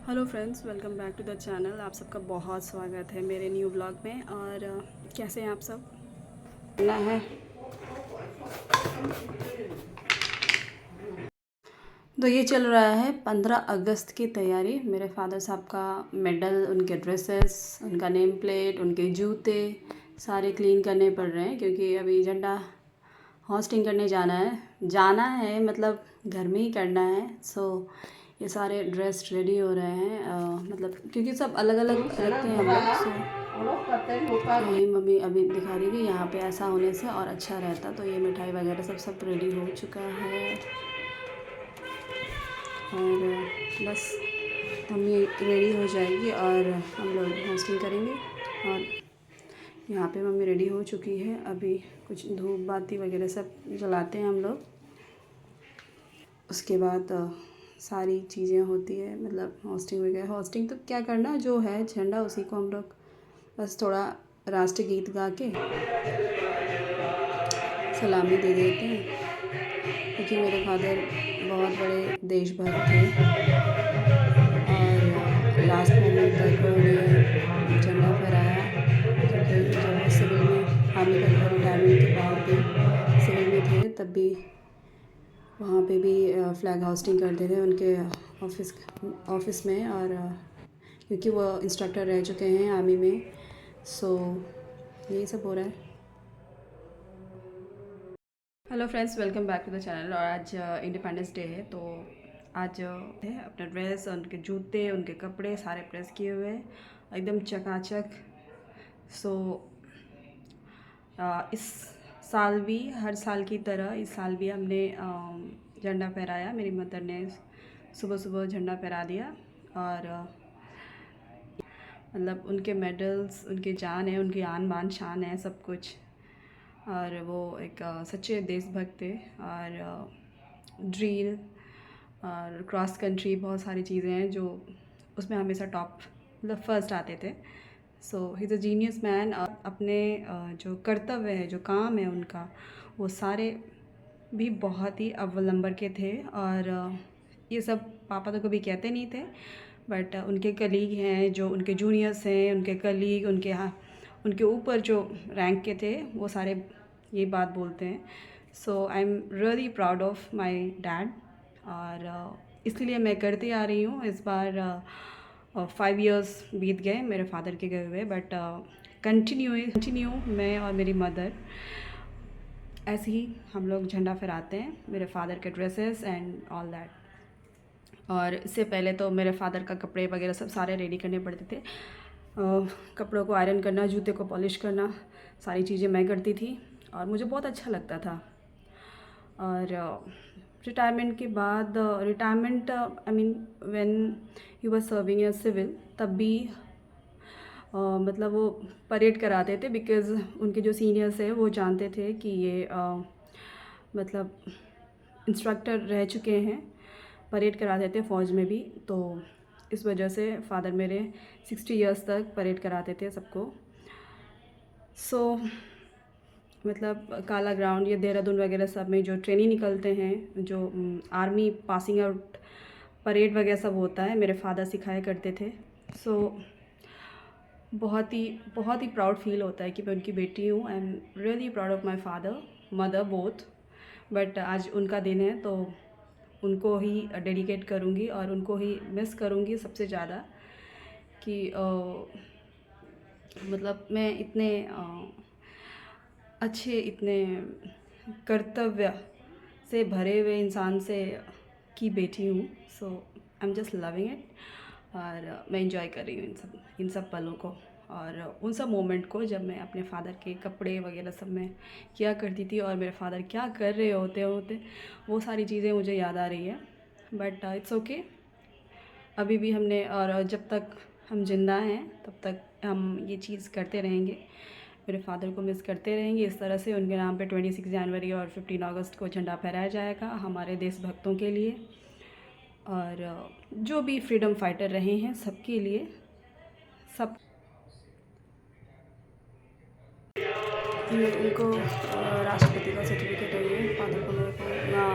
Hello friends, welcome back to the channel. आप सबका बहुत स्वागत है मेरे न्यू ब्लॉग में। और कैसे हैं आप सब? करना है तो ये चल रहा है 15 अगस्त की तैयारी। मेरे फादर साहब का मेडल, उनके ड्रेसेस, उनका नेम प्लेट, उनके जूते सारे क्लीन करने पड़ रहे हैं क्योंकि अभी झंडा होस्टिंग करने जाना है मतलब घर में ही करना है। सो ये सारे ड्रेस रेडी हो रहे हैं, मतलब क्योंकि सब अलग अलग रखते हैं हम लोग। सो यही मम्मी अभी दिखा रही थी, यहाँ पे ऐसा होने से और अच्छा रहता। तो ये मिठाई वगैरह सब रेडी हो चुका है और बस मम्मी रेडी हो जाएगी और हम लोग होस्टिंग करेंगे। और यहाँ पे मम्मी रेडी हो चुकी है। अभी कुछ धूप बाती वगैरह सब जलाते हैं हम लोग। उसके बाद सारी चीज़ें होती है, मतलब होस्टिंग वगैरह। होस्टिंग तो क्या करना, जो है झंडा उसी को हम लोग बस थोड़ा राष्ट्रीय गीत गा के सलामी दे देते हैं क्योंकि मेरे फादर बहुत बड़े देशभक्त थे और लास्ट मोमेंट तक उन्होंने झंडा फहराया। क्योंकि जब वो सिविल में आर्मी का रिटायरमेंट के बाद भी सिविल में थे, तब भी वहाँ पे भी फ्लैग होस्टिंग करते थे उनके ऑफिस में। और क्योंकि वो इंस्ट्रक्टर रह चुके हैं आर्मी में, सो यही सब हो रहा है। Hello friends, welcome back to the channel. और आज इंडिपेंडेंस डे है, तो आज है अपना ड्रेस, उनके जूते, उनके कपड़े सारे प्रेस किए हुए हैं एकदम चकाचक। सो इस साल भी हर साल की तरह इस साल भी हमने झंडा फहराया। मेरी मदर ने सुबह सुबह झंडा फहरा दिया और मतलब उनके मेडल्स, उनकी जान है, उनकी आन बान शान है सब कुछ। और वो एक सच्चे देशभक्त थे। और ड्रिल और क्रॉस कंट्री बहुत सारी चीज़ें हैं जो उसमें हमेशा टॉप मतलब फर्स्ट आते थे। So he is a genius man. अपने जो कर्तव्य है, जो काम है उनका, वो सारे भी बहुत ही अव्वल नंबर के थे। और ये सब पापा तो कभी कहते नहीं थे, बट उनके कलीग हैं, जो उनके जूनियर्स हैं, उनके कलीग, उनके ऊपर जो रैंक के थे, वो सारे ये बात बोलते हैं। So I am really proud of my dad. और इसलिए मैं करती आ रही हूँ। इस बार 5 इयर्स बीत गए मेरे फादर के गए हुए, बट कंटिन्यू मैं और मेरी मदर ऐसे ही हम लोग झंडा फहराते हैं, मेरे फादर के ड्रेसेस एंड ऑल दैट। और इससे पहले तो मेरे फादर का कपड़े वगैरह सब सारे रेडी करने पड़ते थे। कपड़ों को आयरन करना, जूते को पॉलिश करना, सारी चीज़ें मैं करती थी और मुझे बहुत अच्छा लगता था। और रिटायरमेंट के बाद retirement I mean when he was serving as civil, तब भी मतलब वो परेड कराते थे बिकॉज़ उनके जो सीनियर्स हैं वो जानते थे कि ये मतलब इंस्ट्रक्टर रह चुके हैं, परेड कराते थे फ़ौज में भी। तो इस वजह से फादर मेरे 60 इयर्स तक परेड कराते थे सबको। सो मतलब काला ग्राउंड, ये देहरादून वगैरह सब में जो ट्रेनिंग निकलते हैं, जो आर्मी पासिंग आउट परेड वगैरह सब होता है, मेरे फादर सिखाया करते थे। सो बहुत ही प्राउड फील होता है कि मैं उनकी बेटी हूँ। आई am really proud of my father mother both. But आज उनका दिन है तो उनको ही डेडिकेट करूँगी और उनको ही मिस करूँगी सबसे ज़्यादा। कि मतलब मैं इतने अच्छे, इतने कर्तव्य से भरे हुए इंसान से की बेटी हूँ। So I am just loving it. और मैं इंजॉय कर रही हूँ इन सब पलों को और उन सब मोमेंट को, जब मैं अपने फादर के कपड़े वगैरह सब में किया करती थी और मेरे फादर क्या कर रहे होते वो सारी चीज़ें मुझे याद आ रही है। बट इट्स ओके, अभी भी हमने, और जब तक हम जिंदा हैं तब तक हम ये चीज़ करते रहेंगे, मेरे फादर को मिस करते रहेंगे। इस तरह से उनके नाम पे 26 जनवरी और 15 अगस्त को झंडा फहराया जाएगा हमारे देशभक्तों के लिए और जो भी फ्रीडम फाइटर रहे हैं सबके लिए। सब उनको राष्ट्रपति का सर्टिफिकेट है ये,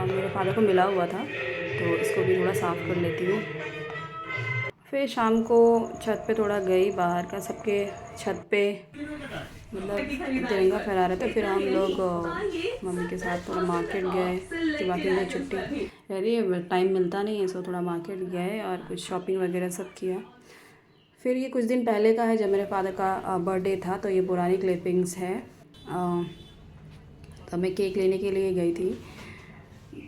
मेरे फादर को मिला हुआ था, तो इसको भी थोड़ा साफ़ कर लेती हूँ। फिर शाम को छत पे थोड़ा गई, बाहर का सबके छत पे मतलब तिरंगा फहरा रहे थे। फिर हम लोग मम्मी के साथ थोड़ा मार्केट गए कि बाकी में छुट्टी रह रही है, टाइम मिलता नहीं है, सो थोड़ा मार्केट गए और कुछ शॉपिंग वगैरह सब किया। फिर ये कुछ दिन पहले का है, जब मेरे फादर का बर्थडे था, तो ये पुरानी क्लिपिंग्स है। तो मैं केक लेने के लिए गई थी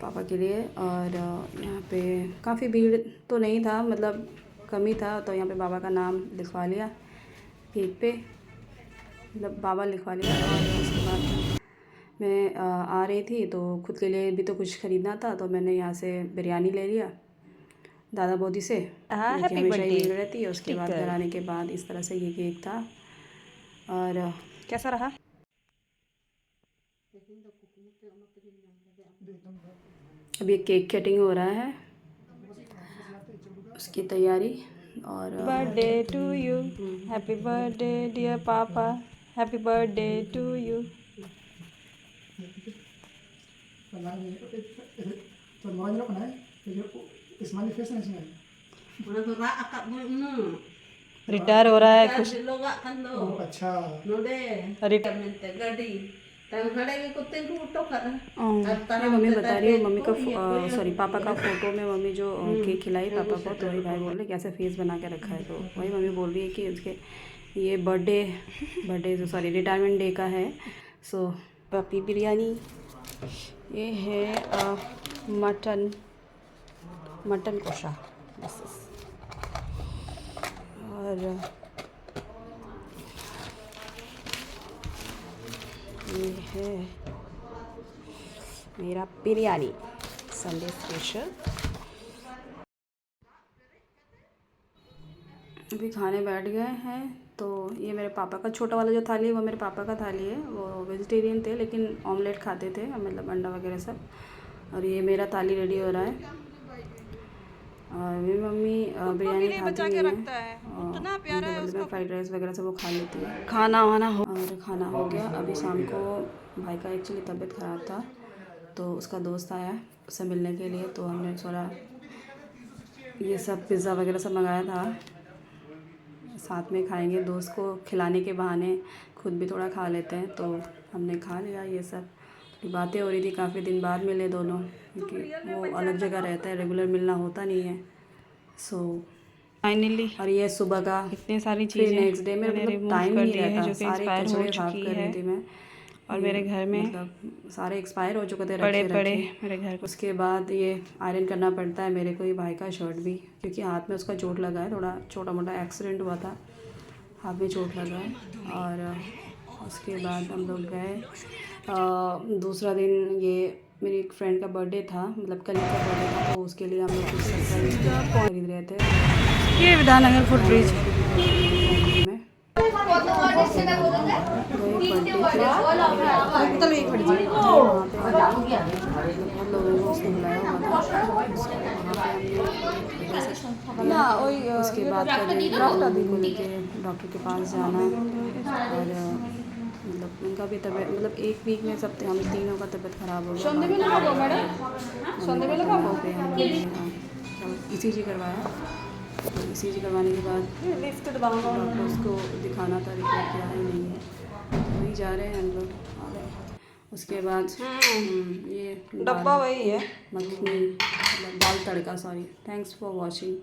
पापा के लिए, और यहाँ पे काफ़ी भीड़ तो नहीं था, मतलब कम ही था। तो यहाँ पे बाबा का नाम लिखवा लिया केक पे, मतलब बाबा लिखवा लिया। और उसके बाद मैं आ रही थी, तो खुद के लिए भी तो कुछ ख़रीदना था, तो मैंने यहाँ से बिरयानी ले लिया दादा बोदी से, जो कि हमेशा ही मिल रहती है। उसके बाद घर आने के बाद इस तरह से ये केक था। और कैसा रहा? अभी केक कटिंग हो रहा है, उसकी तैयारी। और birthday to you, happy birthday dear papa, happy birthday to you. Retire हो रहा है कुछ। अच्छा मम्मी बता रही हूँ, मम्मी का सॉरी पापा का फ़ोटो में मम्मी जो केक खिलाई पापा को, तो वही भाई बोल रहे कैसे फेस बना के रखा है। तो वही मम्मी बोल रही है कि उसके ये बर्थडे जो सॉरी रिटायरमेंट डे का है। सो पपी बिरयानी, ये है मटन कोशा, और ये है मेरा बिरयानी संडे स्पेशल। अभी खाने बैठ गए हैं। तो ये मेरे पापा का छोटा वाला जो थाली है वो मेरे पापा का थाली है, वो वेजिटेरियन थे लेकिन ऑमलेट खाते थे, मतलब अंडा वगैरह सब। और ये मेरा थाली रेडी हो रहा है। और मेरी मम्मी बिरयानी खाती नहीं है, और बदले में फ्राइड राइस वगैरह सब वो खा लेती है। खाना हो गया। अभी शाम को भाई का एक्चुअली तबीयत ख़राब था, तो उसका दोस्त आया उससे मिलने के लिए, तो हमने थोड़ा ये सब पिज़्ज़ा वगैरह सब मंगाया था, साथ में खाएंगे। दोस्त को खिलाने के बहाने खुद भी थोड़ा खा लेते हैं, तो हमने खा लिया ये सब। बातें हो रही थी, काफ़ी दिन बाद मिले दोनों, क्योंकि वो अलग जगह रहता है, रेगुलर मिलना होता नहीं है। सो फाइनली, और ये सुबह का इतनी सारी चीज़ें नेक्स्ट डे मेरे मतलब टाइम नहीं रहता, सारे कचरे साफ कर रही थी मैं। और मेरे घर में मतलब सारे एक्सपायर हो चुके थे रखे मेरे घर। उसके बाद ये आयरन करना पड़ता है मेरे को, ये भाई का शर्ट भी, क्योंकि हाथ में उसका चोट लगा है, थोड़ा छोटा मोटा एक्सीडेंट हुआ था, हाथ में चोट लगा है। और उसके बाद हम लोग गए दूसरा दिन, ये मेरी एक फ्रेंड का बर्थडे था, मतलब कल का बर्थडे था, तो उसके लिए हम लोग कुछ सरप्राइज खरीद रहे थे। ये विधाननगर फुटब्रिज में उसके बाद डॉक्टर के पास जाना, और मतलब उनका भी तबीयत, मतलब एक वीक में सब हम तीनों का तबीयत ख़राब हो गया। ECG करवाया, ECG करवाने के बाद डॉक्टर उसको दिखाना था, रिपोर्ट क्या है नहीं है, तो वही जा रहे हैं हम लोग। उसके बाद ये डब्बा वही है, मखनी मतलब दाल तड़का। Sorry, thanks for watching.